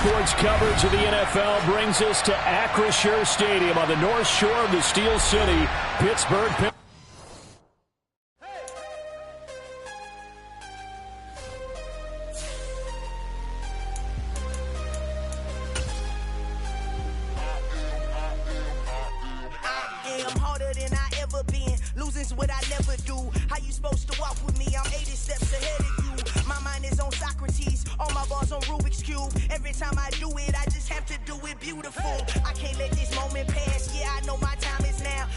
sports coverage of the NFL brings us to Acrisure Stadium on the north shore of the Steel City, Pittsburgh. I'm harder than I ever been. Losing's what I never do. How you supposed to walk with me? I'm 80 steps ahead of you. My mind is on Socrates. All my bars on Rubik's Cube. Every time I do it, I just have to do it beautiful. I can't let this moment pass. Yeah, I know my time is now.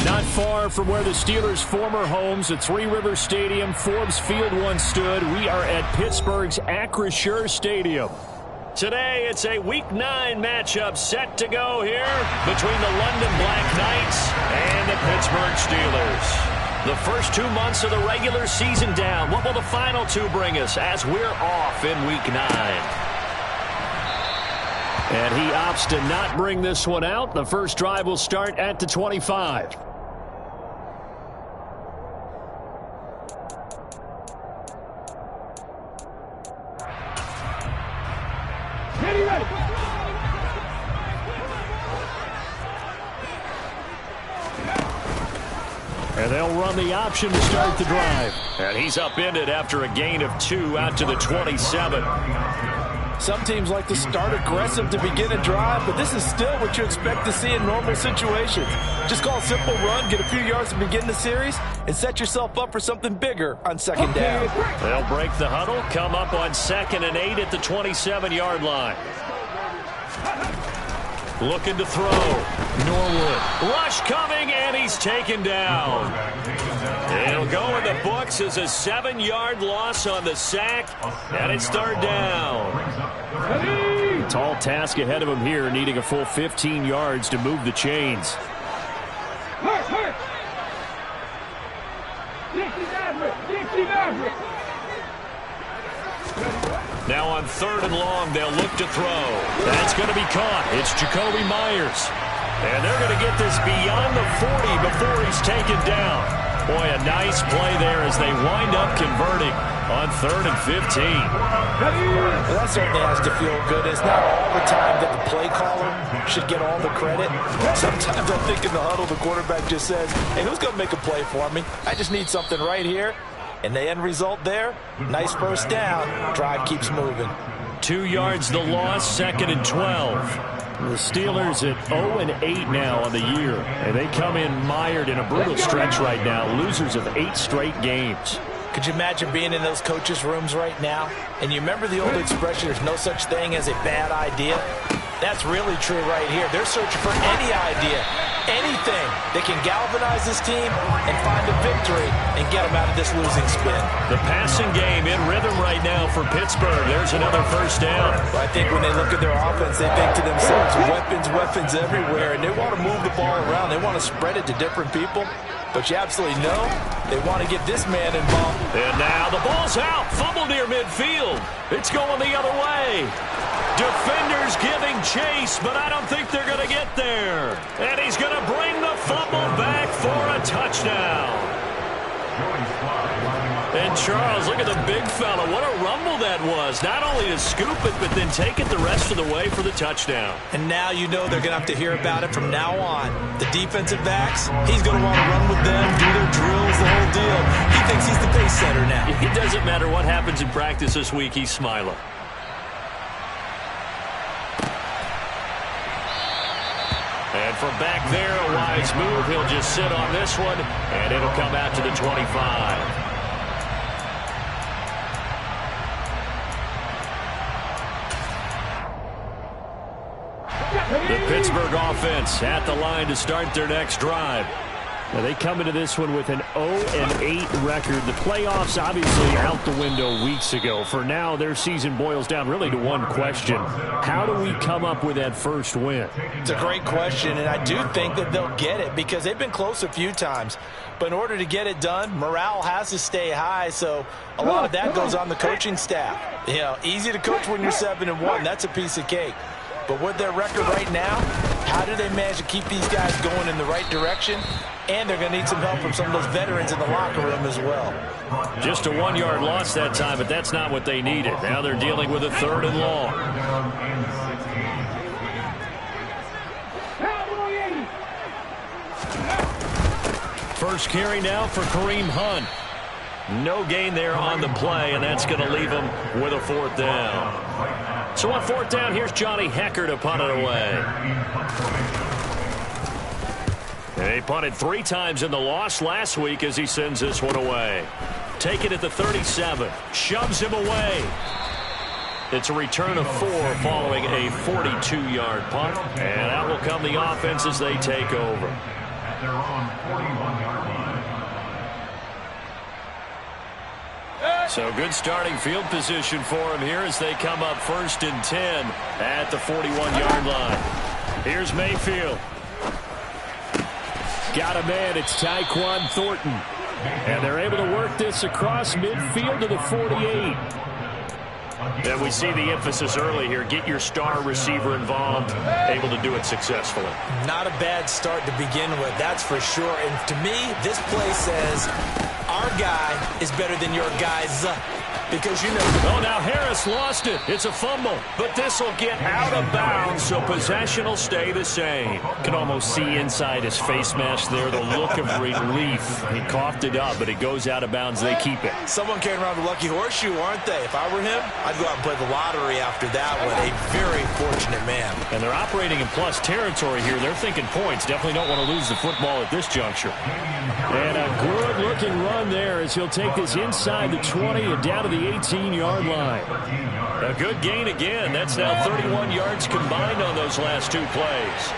Not far from where the Steelers' former homes at Three Rivers Stadium, Forbes Field once stood, we are at Pittsburgh's Acrisure Stadium. Today, it's a Week 9 matchup set to go here between the London Black Knights and the Pittsburgh Steelers. The first 2 months of the regular season down. What will the final two bring us as we're off in Week 9? And he opts to not bring this one out. The first drive will start at the 25. And they'll run the option to start the drive. And he's upended after a gain of 2 out to the 27. Some teams like to start aggressive to begin a drive, but this is still what you expect to see in normal situations. Just call a simple run, get a few yards to begin the series, and set yourself up for something bigger on second down. They'll break the huddle, come up on 2nd and 8 at the 27-yard line. Looking to throw. Norwood. Rush coming, and he's taken down. It'll go in the books as a 7-yard loss on the sack, and it's 3rd down. Tall task ahead of him here, needing a full 15 yards to move the chains. Now on 3rd and long, they'll look to throw. That's going to be caught. It's Jakobi Meyers. And they're going to get this beyond the 40 before he's taken down. Boy, a nice play there as they wind up converting on 3rd and 15. Well, that certainly has to feel good. It's not all the time that the play caller should get all the credit. Sometimes I think in the huddle, the quarterback just says, hey, who's going to make a play for me? I just need something right here. And the end result there, nice first down. Drive keeps moving. 2 yards the loss, 2nd and 12. The Steelers at 0-8 now on the year. And they come in mired in a brutal stretch right now. Losers of 8 straight games. Could you imagine being in those coaches' rooms right now? And you remember the old expression, there's no such thing as a bad idea? That's really true right here. They're searching for any idea, anything that can galvanize this team and find a victory and get them out of this losing spin. The passing game in rhythm right now for Pittsburgh. There's another first down. Well, I think when they look at their offense, they think to themselves, weapons everywhere, and they want to move the ball around. They want to spread it to different people. But you absolutely know they want to get this man involved. And now the ball's out. Fumble near midfield. It's going the other way. Defenders giving chase, but I don't think they're going to get there. And he's going to bring the fumble back for a touchdown. And Charles, look at the big fella. What a rumble that was. Not only to scoop it, but then take it the rest of the way for the touchdown. And now you know they're going to have to hear about it from now on. The defensive backs, he's going to want to run with them, do their drills, the whole deal. He thinks he's the pace setter now. It doesn't matter what happens in practice this week, he's smiling. And from back there, a wise move. He'll just sit on this one, and it'll come out to the 25. The Pittsburgh offense at the line to start their next drive. Now they come into this one with an 0-8 record. The playoffs obviously out the window weeks ago. For now, their season boils down really to one question. How do we come up with that first win? It's a great question, and I do think that they'll get it because they've been close a few times. But in order to get it done, morale has to stay high, so a lot of that goes on the coaching staff. You know, easy to coach when you're 7-1. That's a piece of cake. But with their record right now, How do they manage to keep these guys going in the right direction? And they're going to need some help from some of those veterans in the locker room as well. Just a 1-yard loss that time, but that's not what they needed. Now they're dealing with a 3rd and long. First carry now for Kareem Hunt. No gain there on the play, and that's going to leave him with a 4th down. So on 4th down, here's Johnny Hekker to punt it away. He punted 3 times in the loss last week as he sends this one away. Take it at the 37. Shoves him away. It's a return of 4 following a 42-yard punt. And out will come the offense as they take over. They're on 41-yard line. So good starting field position for him here as they come up 1st and 10 at the 41-yard line. Here's Mayfield. Got a man. It's Tyquan Thornton. And they're able to work this across midfield to the 48. And we see the emphasis early here. Get your star receiver involved. Able to do it successfully. Not a bad start to begin with, that's for sure. And to me, this play says our guy is better than your guy's. Because you know. Oh, now Harris lost it. It's a fumble. But this will get out of bounds, so possession will stay the same. Can almost see inside his face mask there the look of relief. He coughed it up, but it goes out of bounds. They keep it. Someone carrying around the lucky horseshoe, aren't they? If I were him, I'd go out and play the lottery after that one. A very fortunate man. And they're operating in plus territory here. They're thinking points. Definitely don't want to lose the football at this juncture. And a good-looking run there as he'll take this inside the 20 and down to the 18-yard line. A good gain again. That's now 31 yards combined on those last 2 plays.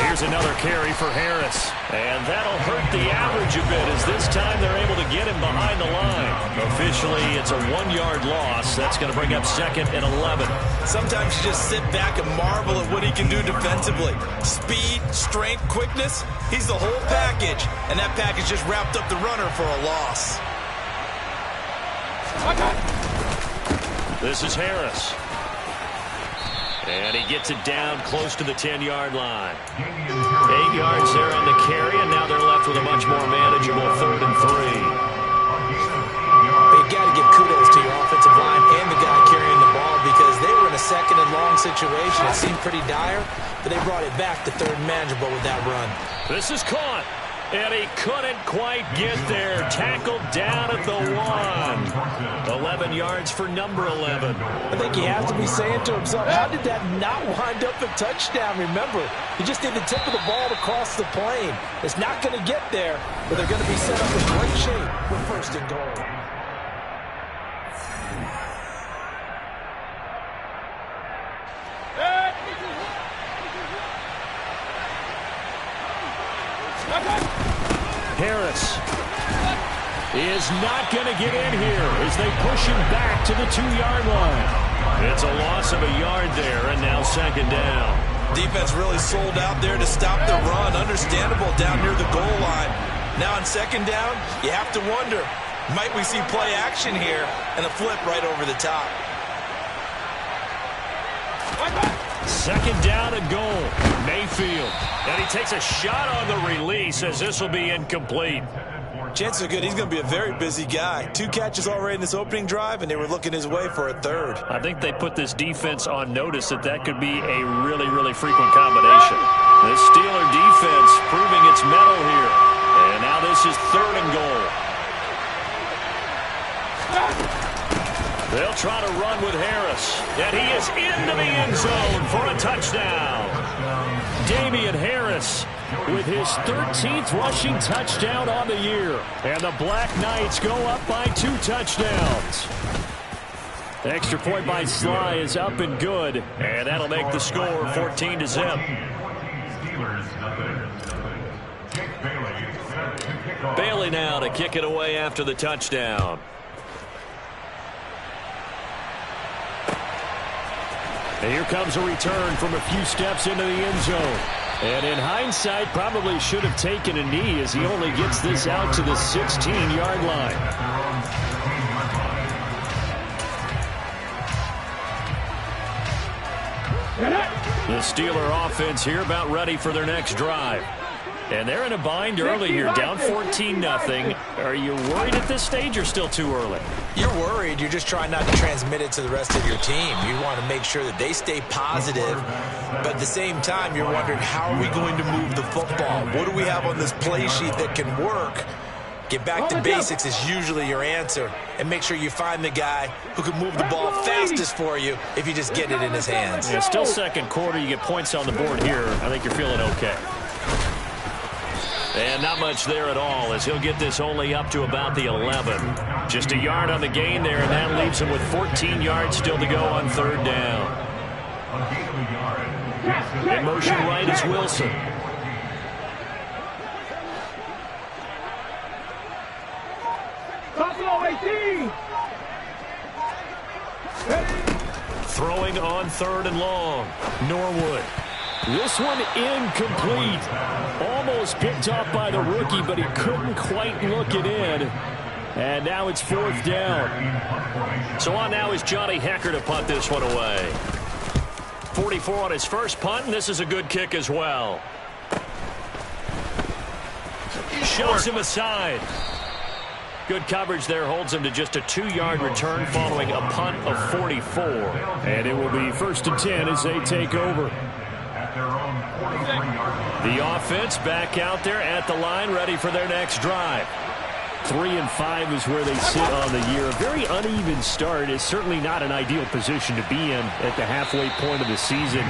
Here's another carry for Harris. And that'll hurt the average a bit as this time they're able to get him behind the line. Officially, it's a 1-yard loss. That's going to bring up 2nd and 11. Sometimes you just sit back and marvel at what he can do defensively. Speed, strength, quickness. He's the whole package. And that package just wrapped up the runner for a loss. This is Harris. And he gets it down close to the 10-yard line. 8 yards there on the carry, and now they're left with a much more manageable 3rd and 3. You got to give kudos to your offensive line and the guy carrying the ball because they were in a 2nd and long situation. It seemed pretty dire, but they brought it back to 3rd and manageable with that run. This is caught. And he couldn't quite get there. Tackled down at the 1. 11 yards for number 11. I think he has to be saying to himself, how did that not wind up a touchdown? Remember, he just did the tip of the ball to cross the plane. It's not going to get there, but they're going to be set up in great shape for 1st and goal. Harris is not going to get in here as they push him back to the 2-yard line. It's a loss of a yard there, and now 2nd down. Defense really sold out there to stop the run. Understandable down near the goal line. Now on 2nd down, you have to wonder, might we see play action here and a flip right over the top? 2nd down and goal. Mayfield. And he takes a shot on the release as this will be incomplete. Chances are good he's going to be a very busy guy. 2 catches already in this opening drive, and they were looking his way for a 3rd. I think they put this defense on notice that could be a really, really frequent combination. This Steeler defense proving its mettle here. And now this is 3rd and goal. They'll try to run with Harris. And he is into the end zone for a touchdown. Damian Harris with his 13th rushing touchdown on the year. And the Black Knights go up by 2 touchdowns. The extra point by Sly is up and good. And that'll make the score 14-0. Bailey now to kick it away after the touchdown. And here comes a return from a few steps into the end zone. And in hindsight, probably should have taken a knee as he only gets this out to the 16-yard line. The Steeler offense here about ready for their next drive. And they're in a bind early here, down 14-0. Are you worried at this stage or still too early? You're worried. You're just trying not to transmit it to the rest of your team. You want to make sure that they stay positive. But at the same time, you're wondering, how are we going to move the football? What do we have on this play sheet that can work? Get back to basics is usually your answer. And make sure you find the guy who can move the ball fastest for you if you just get it in his hands. Yeah, still second quarter. You get points on the board here. I think you're feeling okay. And not much there at all, as he'll get this only up to about the 11. Just a yard on the gain there, and that leaves him with 14 yards still to go on third down. In motion right is Wilson. Throwing on third and long. Norwood. This one incomplete. Almost picked off by the rookie, but he couldn't quite look it in. And now it's fourth down. So on now is Johnny Hekker to punt this one away. 44 on his first punt, and this is a good kick as well. Shoves him aside. Good coverage there, holds him to just a 2-yard return following a punt of 44. And it will be 1st and 10 as they take over. The offense back out there at the line, ready for their next drive. 3-5 is where they sit on the year. A very uneven start. Is certainly not an ideal position to be in at the halfway point of the season.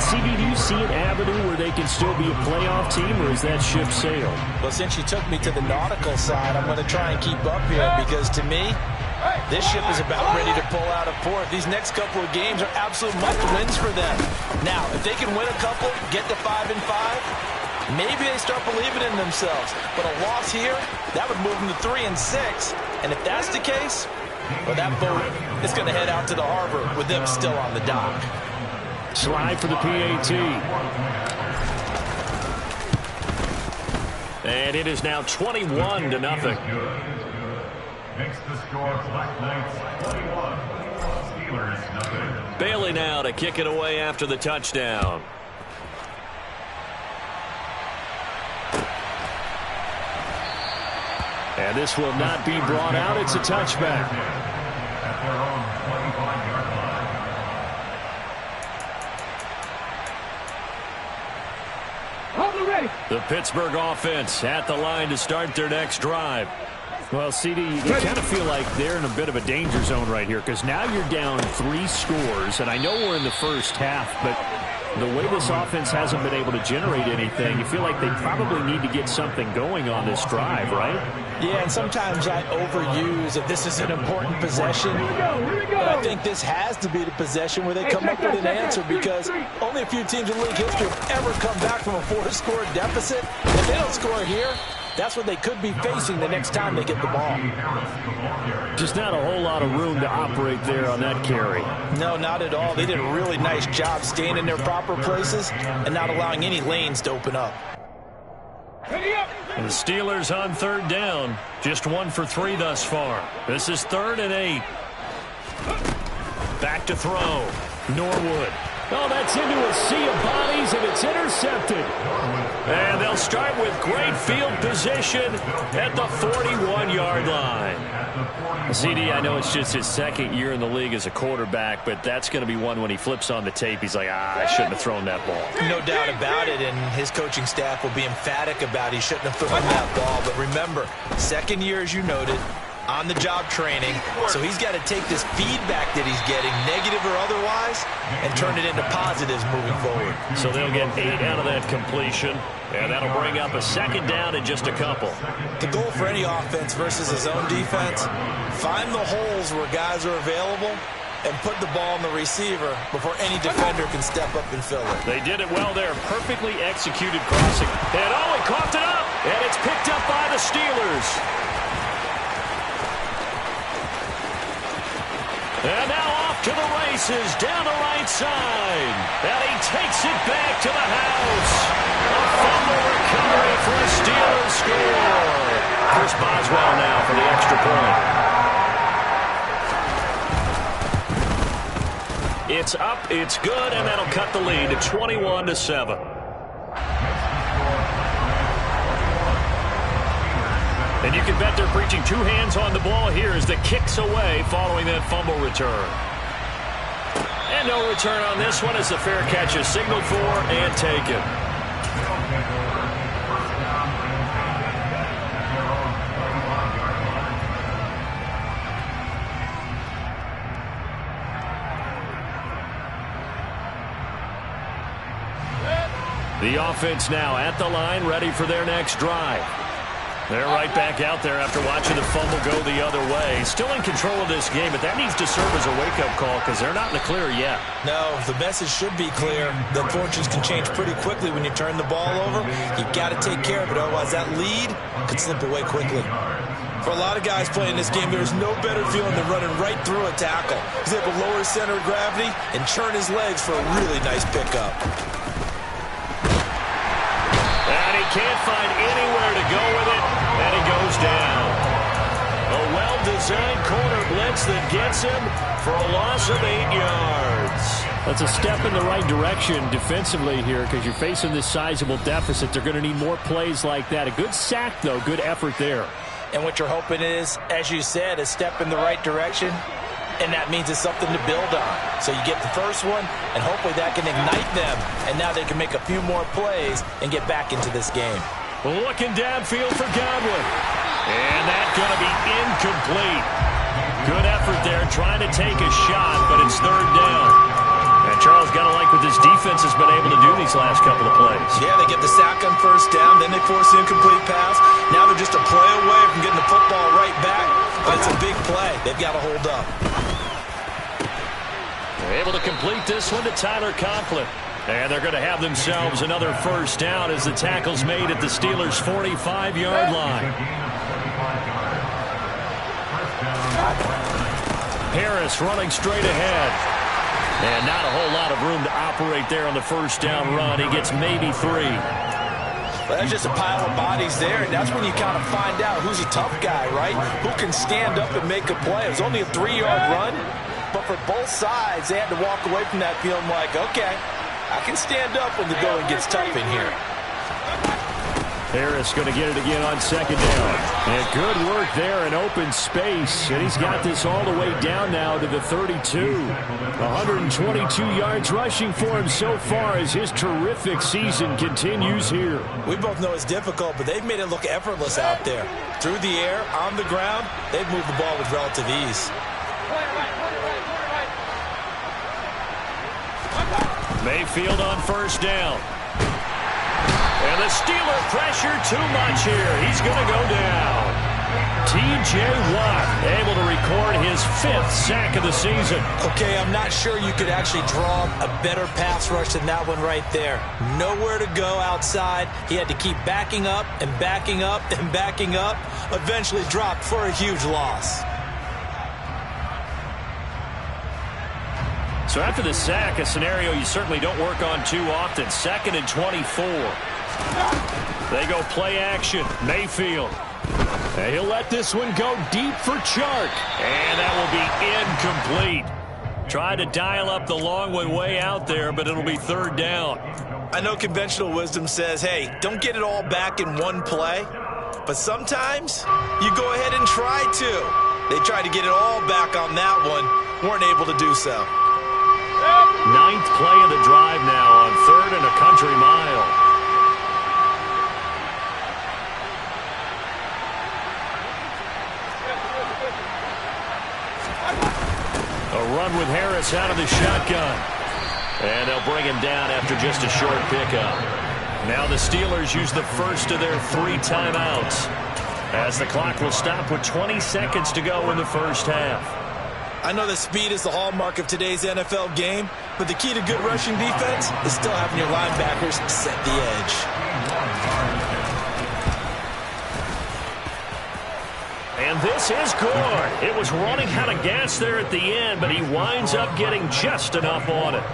CB, do you see an avenue where they can still be a playoff team, or is that ship sailed? Well, since you took me to the nautical side, I'm going to try and keep up here, because to me, this ship is about ready to pull out of port. These next couple of games are absolute must-wins for them. Now, if they can win a couple, get to 5-5, maybe they start believing in themselves. But a loss here, that would move them to 3-6. And if that's the case, well, that boat is going to head out to the harbor with them still on the dock. Slide for the PAT. And it is now 21-0. Makes the score Black Knights 21. Steelers 0. Bailey now to kick it away after the touchdown. And this will not be brought out. It's a touchback. At their own 25-yard line. The Pittsburgh offense at the line to start their next drive. Well, CD, you kind of feel like they're in a bit of a danger zone right here, because now you're down 3 scores, and I know we're in the first half, but the way this offense hasn't been able to generate anything, you feel like they probably need to get something going on this drive, right? Yeah, and sometimes I overuse that this is an important possession. But I think this has to be the possession where they come up with an answer, because only a few teams in league history have ever come back from a 4-score deficit. If they don't score here, that's what they could be facing the next time they get the ball. Just not a whole lot of room to operate there on that carry. No, not at all. They did a really nice job staying in their proper places and not allowing any lanes to open up. And the Steelers on third down. Just 1 for 3 thus far. This is 3rd and 8. Back to throw. Norwood. Oh, that's into a sea of bodies, and it's intercepted. And they'll start with great field position at the 41-yard line. CD, I know it's just his 2nd year in the league as a quarterback, but that's going to be one when he flips on the tape. He's like, I shouldn't have thrown that ball. No doubt about it, and his coaching staff will be emphatic about he shouldn't have thrown that ball. But remember, 2nd year, as you noted, on-the-job training, so he's got to take this feedback that he's getting, negative or otherwise, and turn it into positives moving forward. So they'll get 8 out of that completion, and that'll bring up a 2nd down in just a couple. The goal for any offense versus his own defense, find the holes where guys are available and put the ball on the receiver before any defender can step up and fill it. They did it well there. Perfectly executed crossing. And he coughed it up, and it's picked up by the Steelers. And now off to the races, down the right side. And he takes it back to the house. A fumble recovery for a Steelers score. Chris Boswell now for the extra point. It's up, it's good, and that'll cut the lead to 21-7. And you can bet they're preaching two hands on the ball here as the kick's away following that fumble return. And no return on this one as the fair catch is signaled for and taken. The offense now at the line, ready for their next drive. They're right back out there after watching the fumble go the other way. Still in control of this game, but that needs to serve as a wake-up call because they're not in the clear yet. No, the message should be clear. The fortunes can change pretty quickly when you turn the ball over. You've got to take care of it, otherwise that lead could slip away quickly. For a lot of guys playing this game, there's no better feeling than running right through a tackle. He's able to lower his center of gravity and churn his legs for a really nice pickup. And he can't find anywhere to go with it, and he goes down. A well-designed corner blitz that gets him for a loss of 8 yards. That's a step in the right direction defensively here because you're facing this sizable deficit. They're going to need more plays like that. A good sack, though. Good effort there. And what you're hoping is, as you said, a step in the right direction, and that means it's something to build on. So you get the first one, and hopefully that can ignite them, and now they can make a few more plays and get back into this game. Looking downfield for Godwin. And that's going to be incomplete. Good effort there, trying to take a shot, but it's third down. And Charles got to like what this defense has been able to do these last couple of plays. Yeah, they get the sack on first down, then they force the incomplete pass. Now they're just a play away from getting the football right back. But it's a big play. They've got to hold up. They're able to complete this one to Tyler Conklin. And they're going to have themselves another first down as the tackle's made at the Steelers' 45-yard line. Harris running straight ahead. And not a whole lot of room to operate there on the first down run. He gets maybe 3. Well, that's just a pile of bodies there, and that's when you kind of find out who's a tough guy, right? Who can stand up and make a play. It was only a 3-yard run, but for both sides, they had to walk away from that feeling like, okay, I can stand up when the going gets tough in here. Harris going to get it again on second down. And good work there in open space. And he's got this all the way down now to the 32. 122 yards rushing for him so far as his terrific season continues here. We both know it's difficult, but they've made it look effortless out there. Through the air, on the ground, they've moved the ball with relative ease. Mayfield on first down. And the Steeler pressure too much here. He's going to go down. T.J. Watt able to record his 5th sack of the season. Okay, I'm not sure you could actually draw a better pass rush than that one right there. Nowhere to go outside. He had to keep backing up and backing up and backing up. Eventually dropped for a huge loss. So after the sack, a scenario you certainly don't work on too often. 2nd and 24. They go play action. Mayfield. And he'll let this one go deep for Chark. And that will be incomplete. Tried to dial up the long way out there, but it'll be third down. I know conventional wisdom says, hey, don't get it all back in one play. But sometimes you go ahead and try to. They tried to get it all back on that one. Weren't able to do so. 9th play of the drive now on 3rd and a country mile. A run with Harris out of the shotgun. And they'll bring him down after just a short pickup. Now the Steelers use the first of their 3 timeouts as the clock will stop with 20 seconds to go in the first half. I know that speed is the hallmark of today's NFL game, but the key to good rushing defense is still having your linebackers set the edge. And this is good. It was running out of gas there at the end, but he winds up getting just enough on it.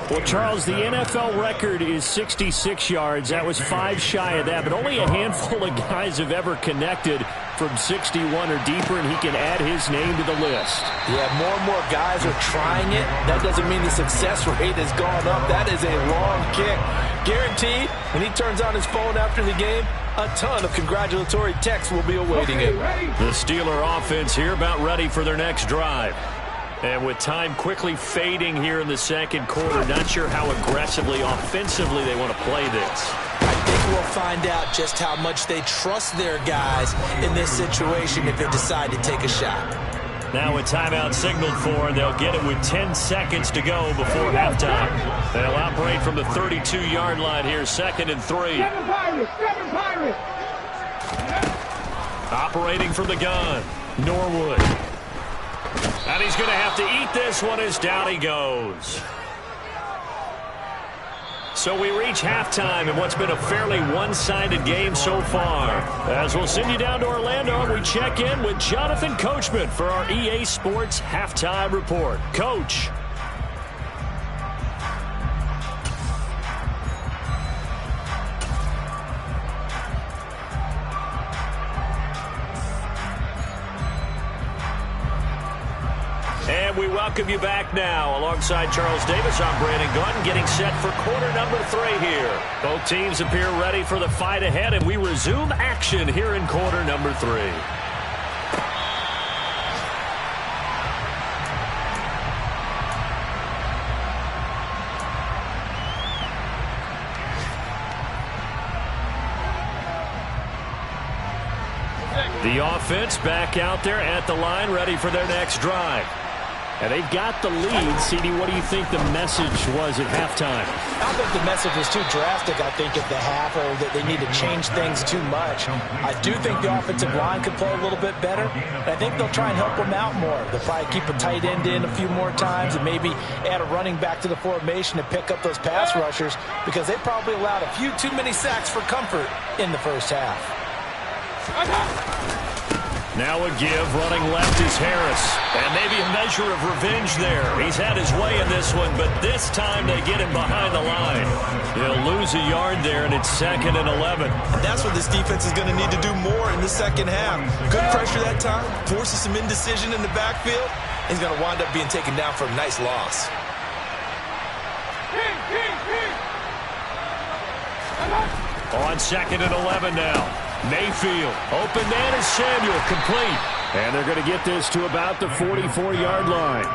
Well, Charles, the NFL record is 66 yards. That was 5 shy of that, but only a handful of guys have ever connected from 61 or deeper, and he can add his name to the list. Yeah, more and more guys are trying it. That doesn't mean the success rate has gone up. That is a long kick. Guaranteed, when he turns on his phone after the game, a ton of congratulatory texts will be awaiting him. The Steeler offense here about ready for their next drive. And with time quickly fading here in the second quarter, not sure how aggressively, offensively they want to play this. I think we'll find out just how much they trust their guys in this situation if they decide to take a shot. Now a timeout signaled for, and they'll get it with 10 seconds to go before halftime. They'll operate from the 32-yard line here, 2nd and 3. Operating from the gun, Norwood. And he's going to have to eat this one as down he goes. So we reach halftime in what's been a fairly one-sided game so far. As we'll send you down to Orlando, and we check in with Jonathan Coachman for our EA Sports Halftime Report. Coach. And we welcome you back now. Alongside Charles Davis, I'm Brandon Gunn, getting set for quarter number 3 here. Both teams appear ready for the fight ahead, and we resume action here in quarter number 3. The offense back out there at the line, ready for their next drive. And they've got the lead. CD, what do you think the message was at halftime? I don't think the message was too drastic, I think, at the half, or that they need to change things too much. I do think the offensive line could play a little bit better. And I think they'll try and help them out more. They'll probably keep a tight end in a few more times and maybe add a running back to the formation to pick up those pass rushers, because they probably allowed a few too many sacks for comfort in the first half. Now a give, running left is Harris. And maybe a measure of revenge there. He's had his way in this one, but this time they get him behind the line. He'll lose a yard there, and it's 2nd and 11. And that's what this defense is going to need to do more in the second half. Good pressure that time, forces some indecision in the backfield. He's going to wind up being taken down for a nice loss. On 2nd and 11 now. Mayfield, open man is Samuel, complete. And they're going to get this to about the 44-yard line.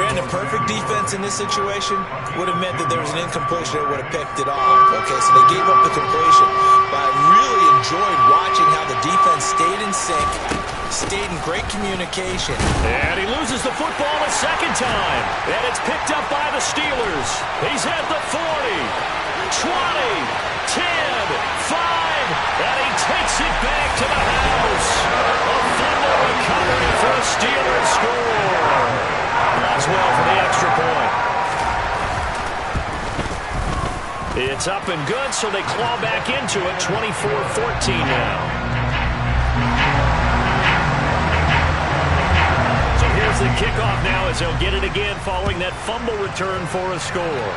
Brandon, perfect defense in this situation would have meant that there was an incompletion. They would have picked it off. Okay, so they gave up the completion. But I really enjoyed watching how the defense stayed in sync, stayed in great communication. And he loses the football a second time. And it's picked up by the Steelers. He's at the 40, 20, 10, 5. And he takes it back to the house. A fumble recovery for a Steelers score. That's well for the extra point. It's up and good, so they claw back into it. 24-14 now. So here's the kickoff now as they'll get it again following that fumble return for a score.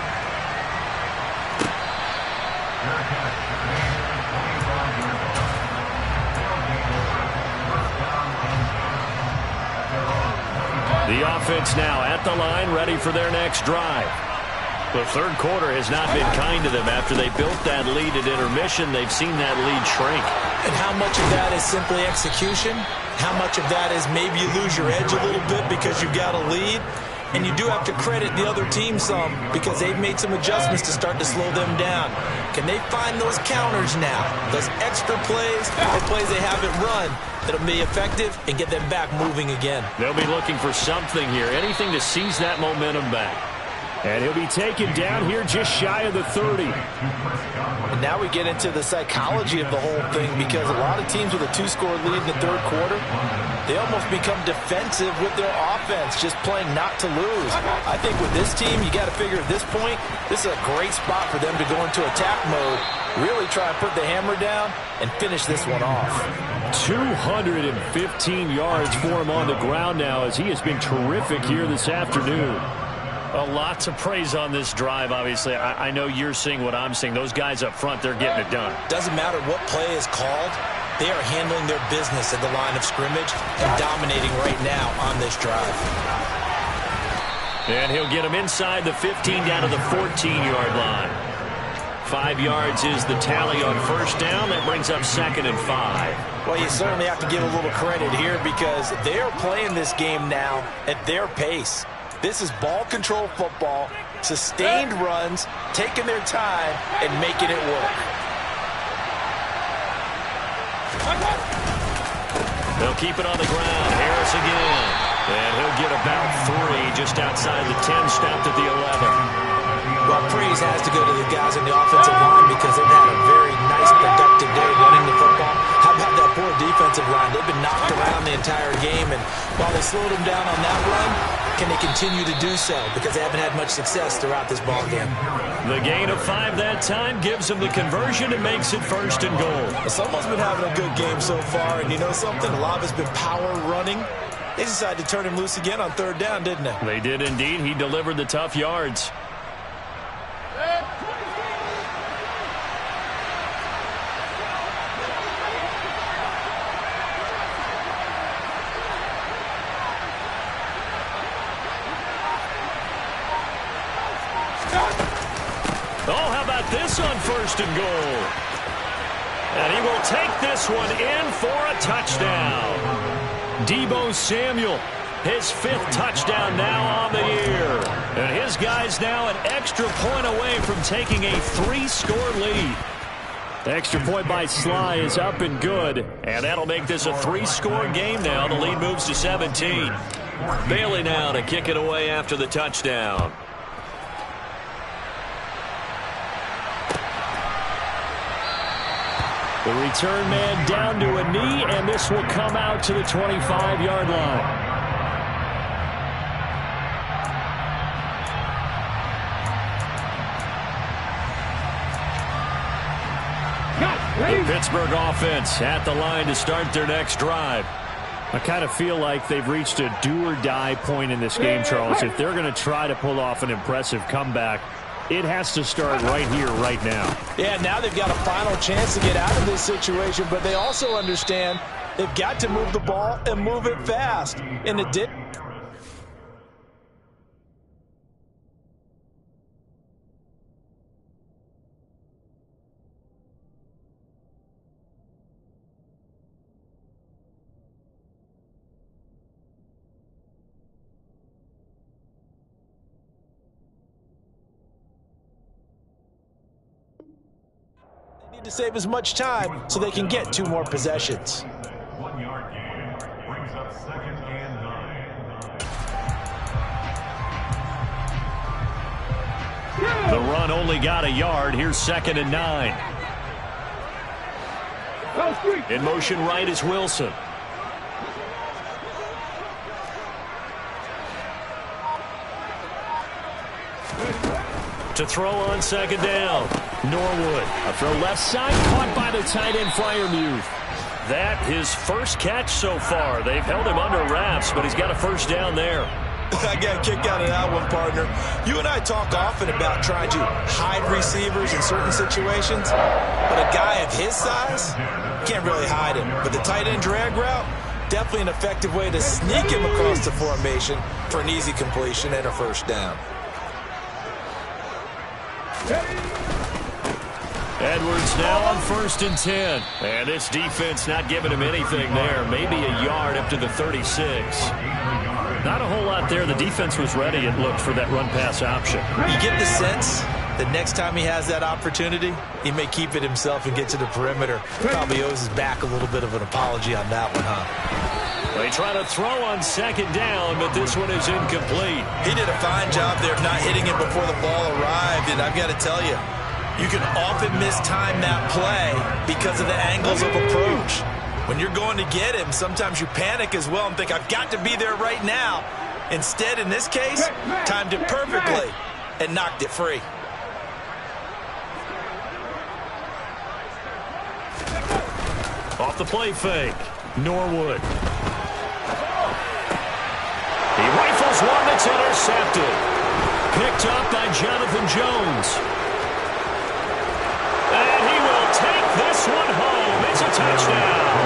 The offense now at the line, ready for their next drive. The third quarter has not been kind to them. After they built that lead at intermission, they've seen that lead shrink. And how much of that is simply execution? How much of that is maybe you lose your edge a little bit because you've got a lead? And you do have to credit the other team some, because they've made some adjustments to start to slow them down. Can they find those counters now? Those extra plays, or plays they haven't run, that'll be effective and get them back moving again. They'll be looking for something here, anything to seize that momentum back. And he'll be taken down here just shy of the 30. And now we get into the psychology of the whole thing, because a lot of teams with a 2-score lead in the third quarter, they almost become defensive with their offense, just playing not to lose. I think with this team, you got to figure at this point, this is a great spot for them to go into attack mode, really try and put the hammer down and finish this one off. 215 yards for him on the ground now, as he has been terrific here this afternoon. A lot to praise on this drive, obviously. I know you're seeing what I'm seeing. Those guys up front, they're getting it done. Doesn't matter what play is called. They are handling their business at the line of scrimmage and dominating right now on this drive. And he'll get them inside the 15 down to the 14-yard line. 5 yards is the tally on first down. That brings up 2nd and 5. Well, you certainly have to give a little credit here because they are playing this game now at their pace. This is ball control football, sustained runs, taking their time, and making it work. They'll keep it on the ground. Harris again. And he'll get about 3 just outside the 10, stopped at the 11. Well, praise has to go to the guys in the offensive line because they've had a very nice, productive day running the football. How about that poor defensive line? They've been knocked around the entire game, and while they slowed them down on that run, can they continue to do so? Because they haven't had much success throughout this ball game. The gain of 5 that time gives them the conversion and makes it 1st and goal. Someone's been having a good game so far, and you know something? A lot of it's been power running. They decided to turn him loose again on 3rd down, didn't they? They did indeed. He delivered the tough yards. Oh, how about this on 1st and goal? And he will take this one in for a touchdown. Deebo Samuel, his 5th touchdown now on the year. And his guys now an extra point away from taking a 3-score lead. The extra point by Sly is up and good. And that'll make this a 3-score game now. The lead moves to 17. Bailey now to kick it away after the touchdown. The return man down to a knee, and this will come out to the 25-yard line. The Pittsburgh offense at the line to start their next drive. I kind of feel like they've reached a do-or-die point in this game, Charles. If they're going to try to pull off an impressive comeback, it has to start right here, right now. Yeah, now they've got a final chance to get out of this situation, but they also understand they've got to move the ball and move it fast. In the to save as much time so they can get 2 more possessions. 1-yard gain brings up 2nd and 9. The run only got a yard. Here's 2nd and 9. In motion right is Wilson. To throw on 2nd down. Norwood. A throw left side, caught by the tight end, Freiermuth. That his first catch so far. They've held him under wraps, but he's got a 1st down there. I got a kick out of that one, partner. You and I talk often about trying to hide receivers in certain situations, but a guy of his size, can't really hide him. But the tight end drag route, definitely an effective way to sneak him across the formation for an easy completion and a 1st down. Edwards now on 1st and 10. And this defense not giving him anything there. Maybe a yard up to the 36. Not a whole lot there. The defense was ready, it looked, for that run-pass option. You get the sense that next time he has that opportunity, he may keep it himself and get to the perimeter. Probably owes his back a little bit of an apology on that one, huh? They try to throw on 2nd down, but this one is incomplete. He did a fine job there of not hitting it before the ball arrived, and I've got to tell you, you can often mistime that play because of the angles of approach. When you're going to get him, sometimes you panic as well and think, I've got to be there right now. Instead, in this case, timed it perfectly and knocked it free. Off the play fake, Norwood. He rifles one that's intercepted. Picked up by Jonathan Jones. And he will take this one home. It's a touchdown.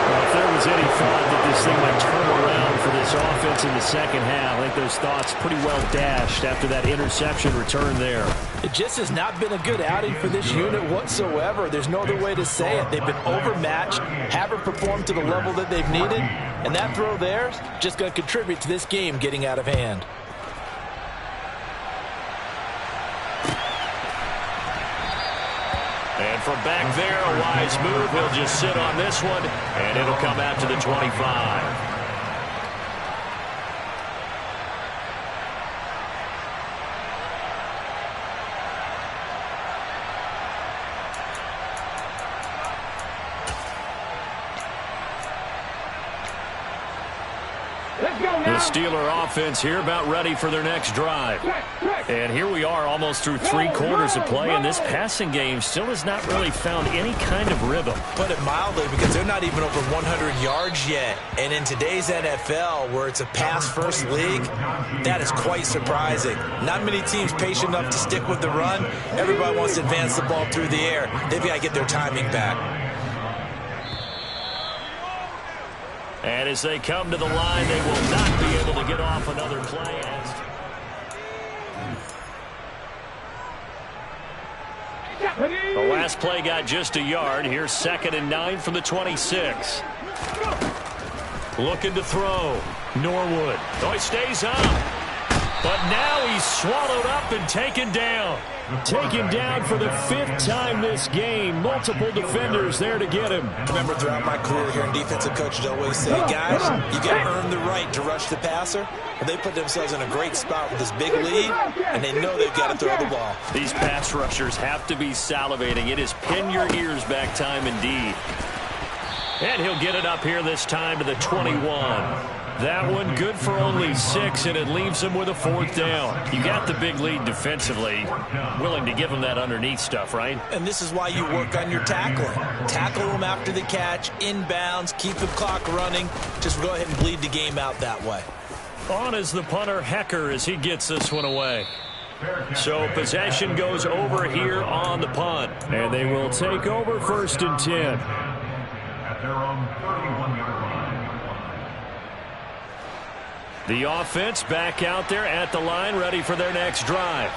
Well, if there was any thought that this thing might turn around for this offense in the second half, I think those thoughts pretty well dashed after that interception return there. It just has not been a good outing for this unit whatsoever. There's no other way to say it. They've been overmatched, haven't performed to the level that they've needed, and that throw there is just going to contribute to this game getting out of hand. And from back there, a wise move. He'll just sit on this one, and it'll come out to the 25. The Steeler offense here about ready for their next drive. And here we are almost through 3 quarters of play, and this passing game still has not really found any kind of rhythm. Put it mildly, because they're not even over 100 yards yet. And in today's NFL, where it's a pass-first league, that is quite surprising. Not many teams patient enough to stick with the run. Everybody wants to advance the ball through the air. They've got to get their timing back. And as they come to the line, they will not be able to get off another play. The last play got just a yard. Here's 2nd and 9 from the 26. Looking to throw. Norwood. Oh, he stays up. But now he's swallowed up and taken down. Taken down for the 5th time this game. Multiple defenders there to get him. I remember throughout my career here in defensive coaches always say, guys, you got to earn the right to rush the passer. Well, they put themselves in a great spot with this big lead, and they know they've got to throw the ball. These pass rushers have to be salivating. It is pin your ears back time indeed. And he'll get it up here this time to the 21. That one good for only 6, and it leaves him with a 4th down. You got the big lead defensively. Willing to give him that underneath stuff, right? And this is why you work on your tackling. Tackle them after the catch, inbounds, keep the clock running. Just go ahead and bleed the game out that way. On is the punter, Hecker, as he gets this one away. So possession goes over here on the punt. And they will take over 1st and 10. At their own 31-yard line. The offense back out there at the line, ready for their next drive.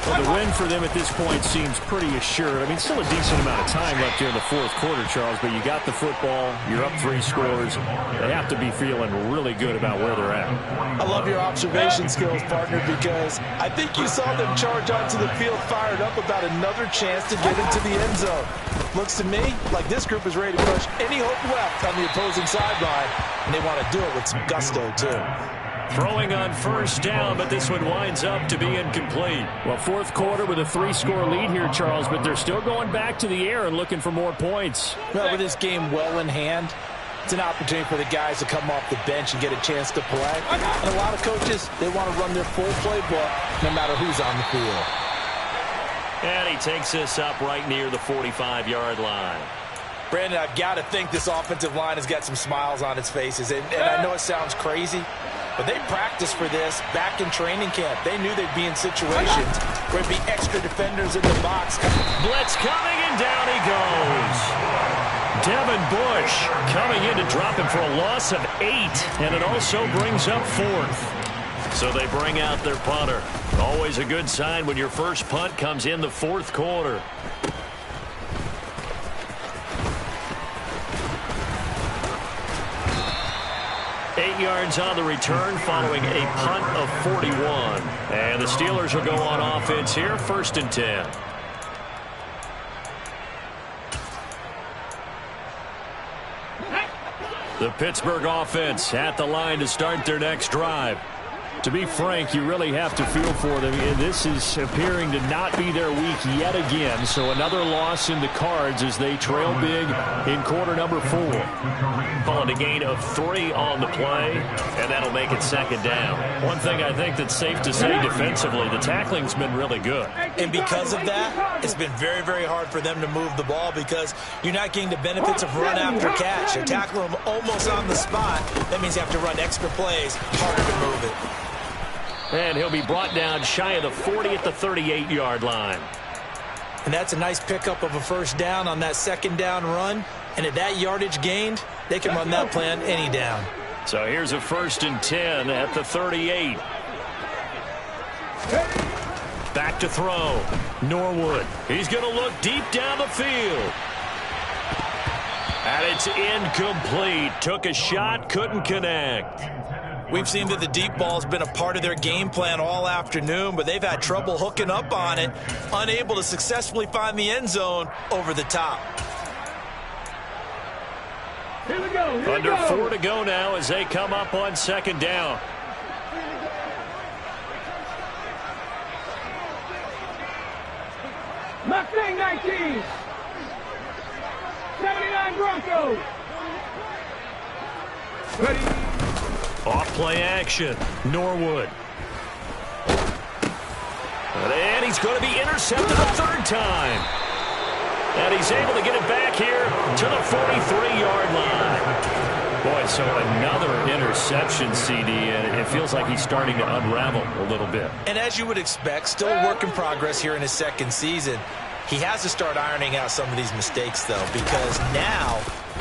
Well, the win for them at this point seems pretty assured. I mean, still a decent amount of time left here in the 4th quarter, Charles, but you got the football, you're up 3 scores. They have to be feeling really good about where they're at. I love your observation skills, partner, because I think you saw them charge onto the field fired up about another chance to get into the end zone. Looks to me like this group is ready to push any hope left on the opposing sideline, and they want to do it with some gusto, too. Throwing on 1st down, but this one winds up to be incomplete. Well, 4th quarter with a 3-score lead here, Charles, but they're still going back to the air and looking for more points. Well, with this game well in hand, it's an opportunity for the guys to come off the bench and get a chance to play. And a lot of coaches, they want to run their full playbook no matter who's on the field. And he takes this up right near the 45-yard line. Brandon, I've got to think this offensive line has got some smiles on its faces. And I know it sounds crazy, but they practiced for this back in training camp. They knew they'd be in situations where there'd be extra defenders in the box. Blitz coming, and down he goes. Devin Bush coming in to drop him for a loss of 8, and it also brings up 4th. So they bring out their punter. Always a good sign when your first punt comes in the 4th quarter. Eight yards on the return following a punt of 41. And the Steelers will go on offense here, 1st and 10. The Pittsburgh offense at the line to start their next drive. To be frank, you really have to feel for them. This is appearing to not be their week yet again. So another loss in the cards as they trail big in quarter number 4. Calling a gain of 3 on the play, and that'll make it 2nd down. One thing I think that's safe to say defensively, the tackling's been really good. And because of that, it's been very, very hard for them to move the ball because you're not getting the benefits of run after catch. You're tackling them almost on the spot. That means you have to run extra plays, harder to move it. And he'll be brought down shy of the 40 at the 38-yard line. And that's a nice pickup of a first down on that second down run. And at that yardage gained, they can run that plan any down. So here's a 1st and 10 at the 38. Back to throw. Norwood. He's going to look deep down the field. And it's incomplete. Took a shot, couldn't connect. We've seen that the deep ball has been a part of their game plan all afternoon, but they've had trouble hooking up on it, unable to successfully find the end zone over the top. Here we go. Under 4 to go now as they come up on 2nd down. Mustang 19. 79 Broncos. Ready. Off play action. Norwood. And he's going to be intercepted a 3rd time. And he's able to get it back here to the 43-yard line. Boy, so another interception, CD, and it feels like he's starting to unravel a little bit. And as you would expect, still a work in progress here in his 2nd season. He has to start ironing out some of these mistakes, though, because now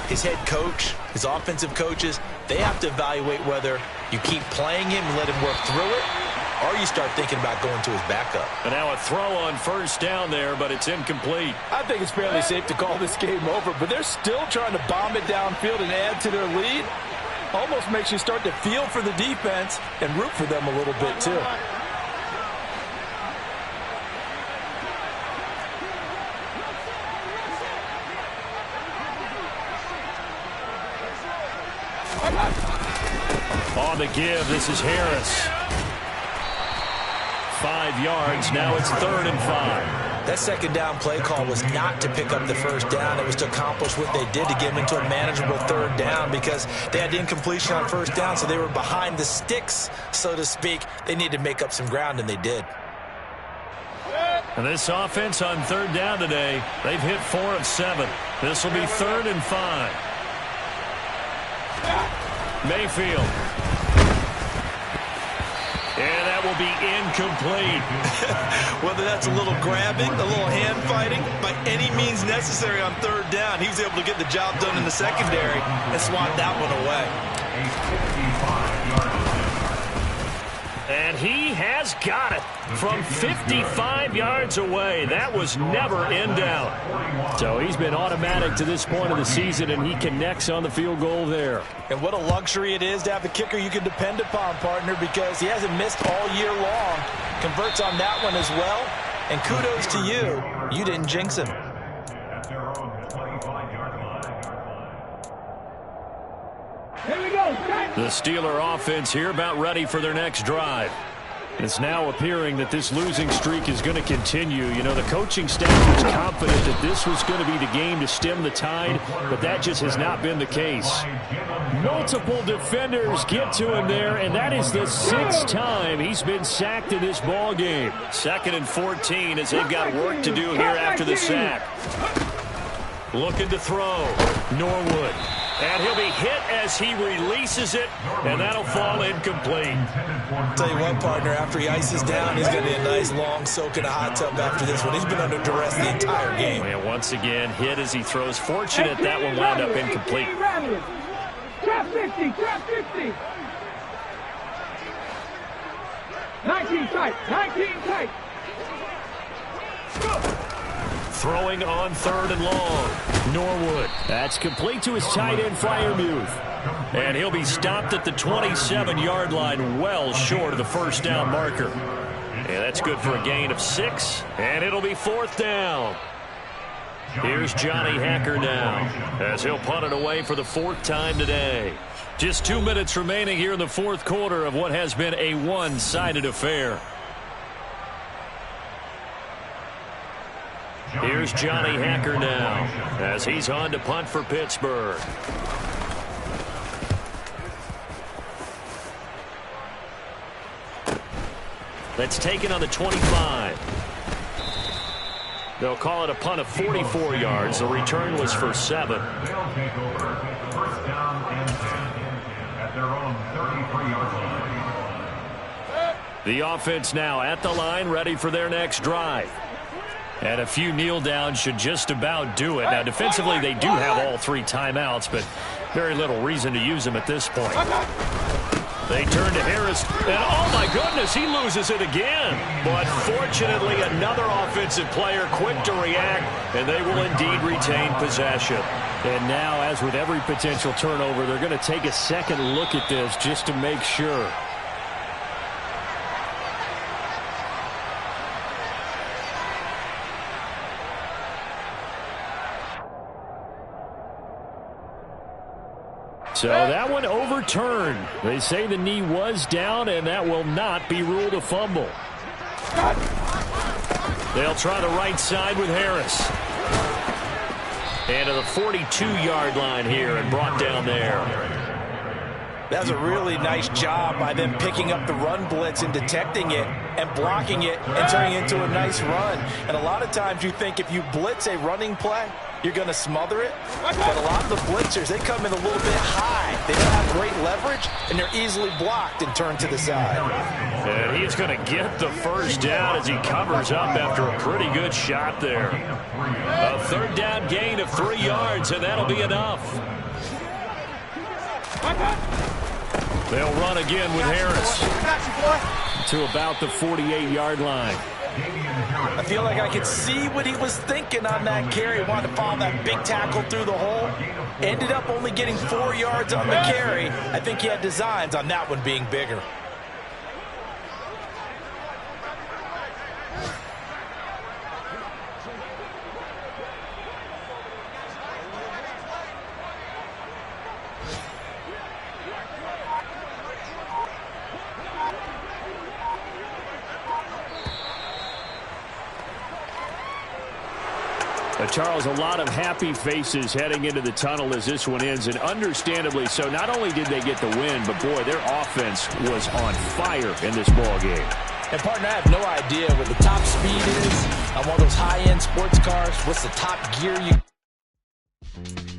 his head coach, his offensive coaches, they have to evaluate whether you keep playing him and let him work through it, or you start thinking about going to his backup. And now a throw on 1st down there, but it's incomplete. I think it's fairly safe to call this game over, but they're still trying to bomb it downfield and add to their lead. Almost makes you start to feel for the defense and root for them a little bit, too. On the give, this is Harris. 5 yards, now it's 3rd and 5. That 2nd down play call was not to pick up the 1st down. It was to accomplish what they did to get them into a manageable 3rd down because they had incompletion on 1st down, so they were behind the sticks, so to speak. They needed to make up some ground, and they did. And this offense on 3rd down today, they've hit 4 of 7. This will be 3rd and 5. Mayfield. And that will be incomplete. Whether that's a little grabbing, a little hand fighting, by any means necessary on 3rd down, he was able to get the job done in the secondary and swat that one away. And he has got it from 55 yards away. That was never in doubt. So he's been automatic to this point of the season, and he connects on the field goal there. And what a luxury it is to have a kicker you can depend upon, partner, because he hasn't missed all year long. Converts on that one as well. And kudos to you. You didn't jinx him. Here we go. The Steeler offense here about ready for their next drive. It's now appearing that this losing streak is going to continue. You know, the coaching staff was confident that this was going to be the game to stem the tide, but that just has not been the case. Multiple defenders get to him there, and that is the 6th time he's been sacked in this ball game. 2nd and 14 as they've got work to do here after the sack. Looking to throw. Norwood. And he'll be hit as he releases it, and that'll fall incomplete. Tell you what, partner, after he ices down, he's going to be a nice long soak in a hot tub after this one. He's been under duress the entire game. And once again, hit as he throws. Fortunate that one wound up incomplete. Trap 50, trap 50. 19 tight, 19 tight. Throwing on 3rd and long. Norwood. That's complete to his tight end, Freiermuth. And he'll be stopped at the 27-yard line, well short of the 1st down marker. And that's good for a gain of 6. And it'll be 4th down. Here's Johnny Hacker now as he'll punt it away for the 4th time today. Just 2 minutes remaining here in the 4th quarter of what has been a one-sided affair. Here's Johnny Hacker now as he's on to punt for Pittsburgh. That's taken on the 25. They'll call it a punt of 44 yards. The return was for 7. They'll take over 1st down and 10 at their own 33-yard line. The offense now at the line, ready for their next drive. And a few kneel downs should just about do it. Now, defensively, they do have all 3 timeouts, but very little reason to use them at this point. They turn to Harris, and oh my goodness, he loses it again. But fortunately, another offensive player quick to react, and they will indeed retain possession. And now, as with every potential turnover, they're going to take a second look at this just to make sure. So that one overturned. They say the knee was down, and that will not be ruled a fumble. They'll try the right side with Harris. And to the 42-yard line here and brought down there. That's a really nice job by them picking up the run blitz and detecting it and blocking it and turning it into a nice run. And a lot of times you think if you blitz a running play, you're going to smother it. But a lot of the blitzers, they come in a little bit high. They don't have great leverage, and they're easily blocked and turned to the side. And he's going to get the first down as he covers up after a pretty good shot there. A third down gain of 3 yards, and that'll be enough. They'll run again with Harris to about the 48-yard line. I feel like I could see what he was thinking on that carry. Wanted to follow that big tackle through the hole. Ended up only getting 4 yards on the carry. I think he had designs on that one being bigger. Charles, a lot of happy faces heading into the tunnel as this one ends, and understandably so. Not only did they get the win, but boy, their offense was on fire in this ball game. And partner, I have no idea what the top speed is on one of those high-end sports cars. What's the top gear you...